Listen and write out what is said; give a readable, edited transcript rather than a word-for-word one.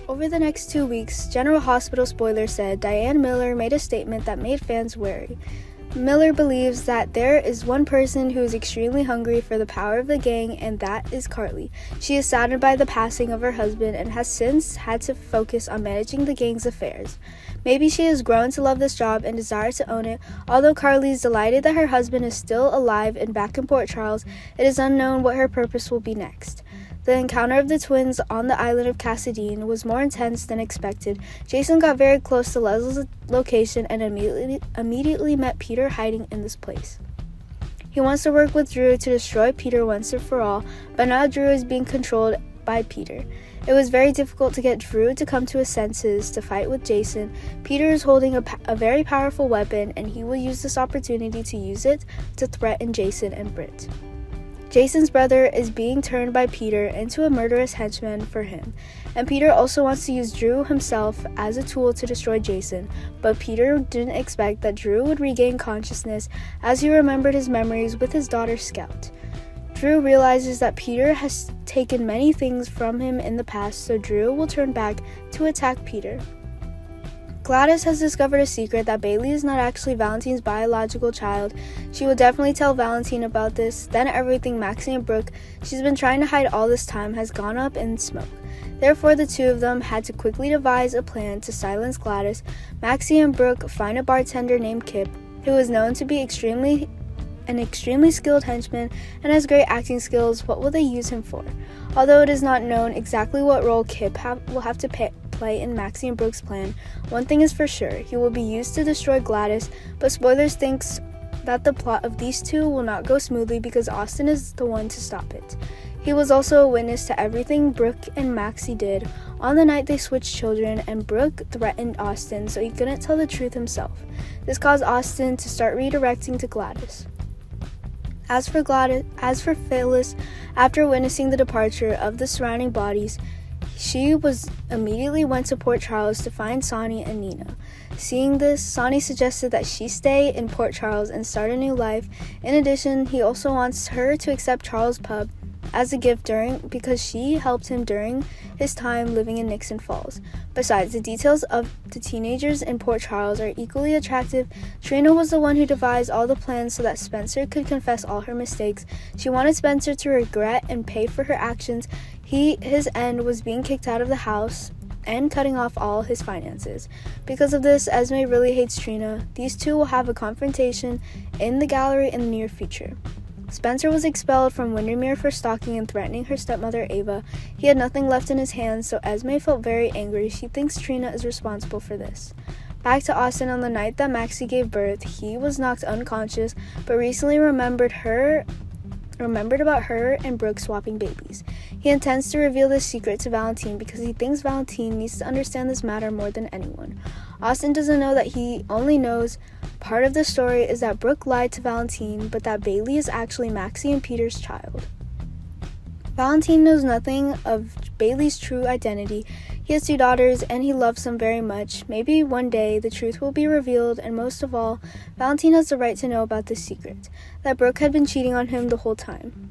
Over the next 2 weeks, General Hospital spoiler said Diane Miller made a statement that made fans wary. Miller believes that there is one person who is extremely hungry for the power of the gang, and that is Carly. She is saddened by the passing of her husband and has since had to focus on managing the gang's affairs. Maybe she has grown to love this job and desires to own it. Although Carly is delighted that her husband is still alive and back in Port Charles, it is unknown what her purpose will be next. The encounter of the twins on the island of Cassadine was more intense than expected. Jason got very close to Leslie's location and immediately met Peter hiding in this place. He wants to work with Drew to destroy Peter once and for all, but now Drew is being controlled by Peter. It was very difficult to get Drew to come to his senses to fight with Jason. Peter is holding a very powerful weapon, and he will use this opportunity to use it to threaten Jason and Britt. Jason's brother is being turned by Peter into a murderous henchman for him, and Peter also wants to use Drew himself as a tool to destroy Jason, but Peter didn't expect that Drew would regain consciousness as he remembered his memories with his daughter Scout. Drew realizes that Peter has taken many things from him in the past, so Drew will turn back to attack Peter. Gladys has discovered a secret that Bailey is not actually Valentine's biological child. She will definitely tell Valentine about this. Then everything Maxie and Brooke she's been trying to hide all this time has gone up in smoke. Therefore, the two of them had to quickly devise a plan to silence Gladys. Maxie and Brooke find a bartender named Kip, who is known to be an extremely skilled henchman and has great acting skills. What will they use him for? Although it is not known exactly what role Kip will have to play in Maxie and Brooke's plan, one thing is for sure, he will be used to destroy Gladys, but spoilers thinks that the plot of these two will not go smoothly because Austin is the one to stop it. He was also a witness to everything Brooke and Maxie did on the night they switched children, and Brooke threatened Austin, so he couldn't tell the truth himself. This caused Austin to start redirecting to Gladys. As for Phyllis, after witnessing the departure of the surrounding bodies, she immediately went to Port Charles to find Sonny and Nina. Seeing this, Sonny suggested that she stay in Port Charles and start a new life. In addition, he also wants her to accept Charles' pub as a gift because she helped him during his time living in Nixon Falls. Besides, the details of the teenagers in Port Charles are equally attractive. Trina was the one who devised all the plans so that Spencer could confess all her mistakes. She wanted Spencer to regret and pay for her actions. His end was being kicked out of the house and cutting off all his finances. Because of this, Esme really hates Trina. These two will have a confrontation in the gallery in the near future. Spencer was expelled from Windermere for stalking and threatening her stepmother Ava. He had nothing left in his hands, so Esme felt very angry. She thinks Trina is responsible for this. Back to Austin, on the night that Maxie gave birth, he was knocked unconscious, but recently remembered about her and Brooke swapping babies. He intends to reveal this secret to Valentine because he thinks Valentine needs to understand this matter more than anyone. Austin doesn't know that he only knows part of the story is that Brooke lied to Valentine, but that Bailey is actually Maxie and Peter's child. Valentine knows nothing of Bailey's true identity. He has 2 daughters and he loves them very much. Maybe one day the truth will be revealed, and most of all, Valentine has the right to know about this secret, that Brooke had been cheating on him the whole time.